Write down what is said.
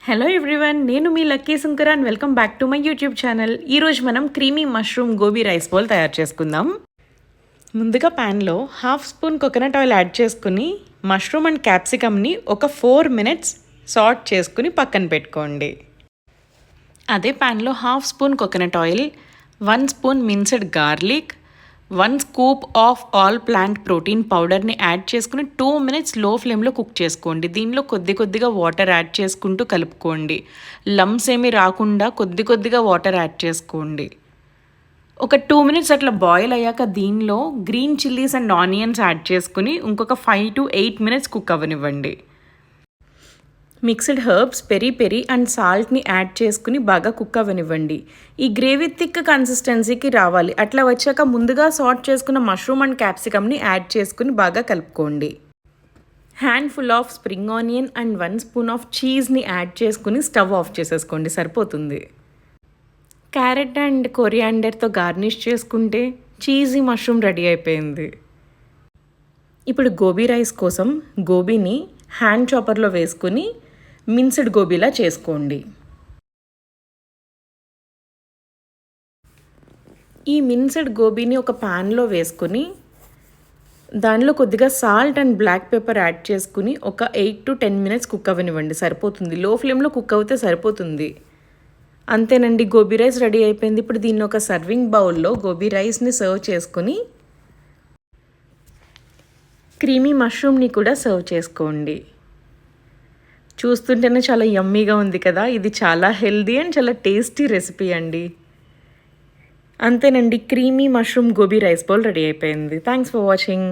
Hello everyone, నేను మీ Lucky Shankar and welcome back to my YouTube channel. ఈరోజు మనం creamy mushroom gobi rice bowl తయారు చేసుకుందాం. ముందుగా ప్యాన్లో 1/2 స్పూన్ కోకోనట్ ఆయిల్ యాడ్ చేసుకుని మష్రూమ్ అండ్ క్యాప్సికమ్ని ఒక 4 minutes సాట్ చేసుకుని పక్కన పెట్టుకోండి. అదే ప్యాన్లో 1/2 spoon coconut oil, 1 spoon minced garlic, 1 scoop of all plant protein పౌడర్ని యాడ్ చేసుకుని 2 minutes లో ఫ్లేమ్లో కుక్ చేసుకోండి. దీనిలో కొద్దిగా వాటర్ యాడ్ చేసుకుంటూ కలుపుకోండి. లమ్స్ ఏమీ రాకుండా కొద్దిగా వాటర్ యాడ్ చేసుకోండి. ఒక 2 minutes అట్లా బాయిల్ అయ్యాక దీనిలో green chillies and onions add చేసుకుని ఇంకొక 5 to 8 minutes కుక్ అవ్వనివ్వండి. మిక్స్డ్ హర్బ్స్, పెరి అండ్ సాల్ట్ని యాడ్ చేసుకుని బాగా కుక్ అవ్వనివ్వండి. ఈ గ్రేవీ థిక్ కన్సిస్టెన్సీకి రావాలి. అట్లా వచ్చాక ముందుగా సాట్ చేసుకున్న మష్రూమ్ అండ్ క్యాప్సికమ్ని యాడ్ చేసుకుని బాగా కలుపుకోండి. Handful of spring onion and 1 spoon of చీజ్ని యాడ్ చేసుకుని స్టవ్ ఆఫ్ చేసేసుకోండి, సరిపోతుంది. క్యారెట్ అండ్ కొరియాండర్తో గార్నిష్ చేసుకుంటే చీజీ మష్రూమ్ రెడీ అయిపోయింది. ఇప్పుడు గోబీ రైస్ కోసం గోబీని హ్యాండ్ చాపర్లో వేసుకుని మిన్స్డ్ గోబీలా చేసుకోండి. ఈ మిన్స్డ్ గోబీని ఒక ప్యాన్లో వేసుకుని దానిలో కొద్దిగా salt and black pepper add చేసుకుని ఒక 8 to 10 minutes కుక్ అవ్వనివ్వండి, సరిపోతుంది. లో ఫ్లేమ్లో కుక్ అవుతే సరిపోతుంది. అంతేనండి, గోబీ రైస్ రెడీ అయిపోయింది. ఇప్పుడు దీన్ని ఒక సర్వింగ్ బౌల్లో గోబీ రైస్ని సర్వ్ చేసుకుని క్రీమీ మష్రూమ్ని కూడా సర్వ్ చేసుకోండి. చూస్తుంటేనే చాలా యమ్మీగా ఉంది కదా. ఇది చాలా హెల్దీ అండ్ చాలా టేస్టీ రెసిపీ అండి. అంతేనండి, creamy mushroom gobi rice bowl ready అయిపోయింది. Thanks for watching.